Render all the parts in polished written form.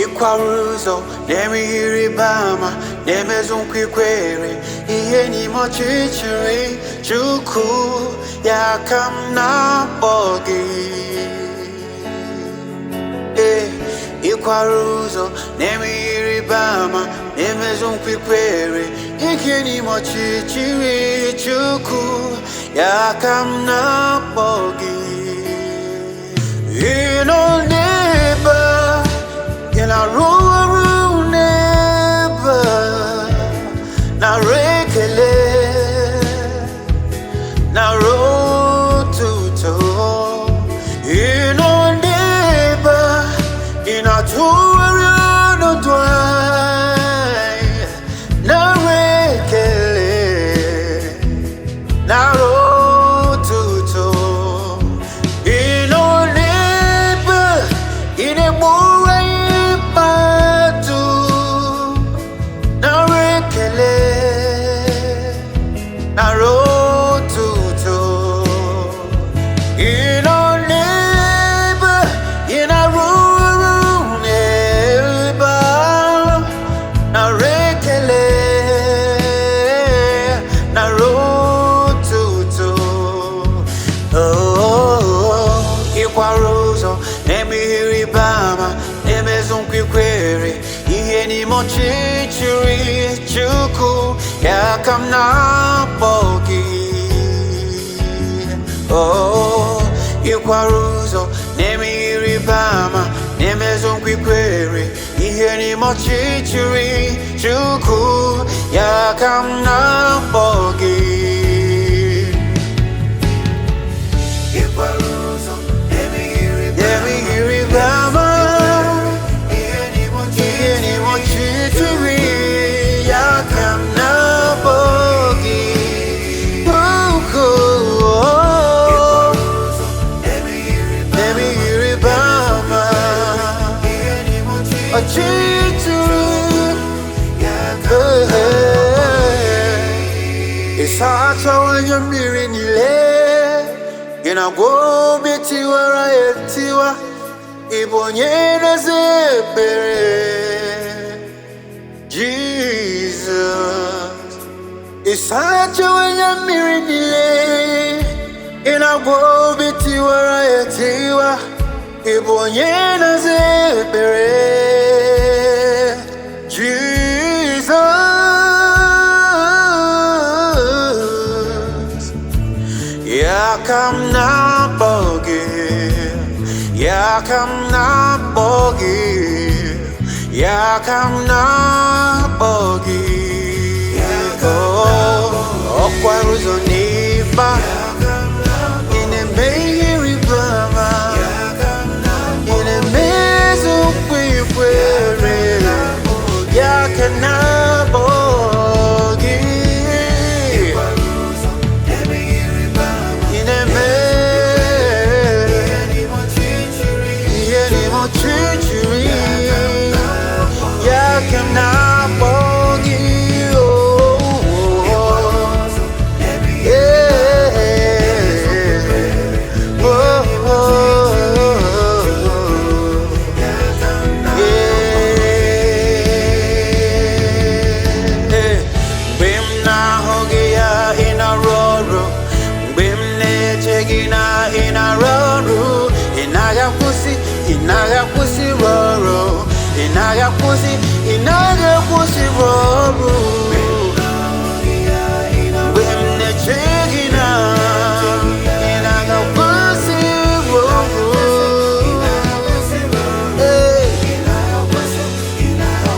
Ikwaruzo, nemi iribama, nemezun kwikwere, ihe ni mochichiri, chuku, yakam na bogi. Ikwaruzo, nemi iribama, nemezun kwikwere, ihe ni mochichiri, chuku, yakam na bogi. In a room never na rekele na road to toe in a neighbor in a tour no twine na rekele na road to toe in a neighbor in a more mochichiri chuku yakam na bogi. Oh, ikwaruzo nemi iribama nemezon kwikwere ihe ni mochichiri chuku yakam na bogi. Ikwaruzo nemi iribama Isacha wanya miri nile Gina go biti wara yetiwa Ibonye na zebere Jesus Isacha wanya miri nile Gina go biti wara yetiwa Ibonye na zebere Jesus Yakam na bogi, yakam na bogi, yakam na bogi. Oh, okwaruzo niba, ine meiri bama, ine mezu kwikwere, yakam na bogi. Yakam na bogi. inagakwụsị ọrụ mgbe m na-echeghị na inagakwụsị ọrụ.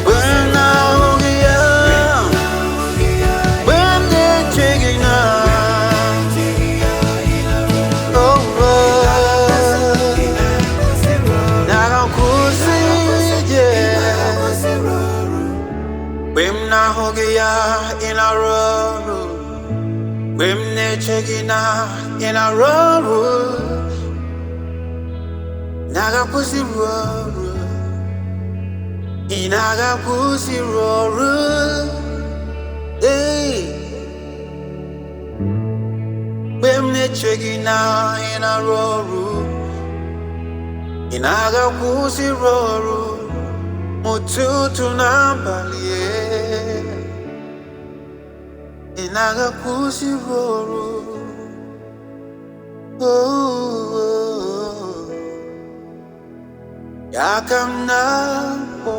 Mgbe m na-ahụghị ya, mgbe m na-echeghị na mgbe m na-ahụghị ya ị na-arụ ọrụ, mgbe m na-echeghị na ị na-arụ ọrụ, na-agakwụsị ọrụ, ị na-agakwụsị ọrụ. Mgbe m na-echeghị na ị na-arụ ọrụ, ị na-agakwụsị ọrụ ụtụtụ n'abalị, ị na-agakwụsị ọrụ. Ya ka m na-akpọ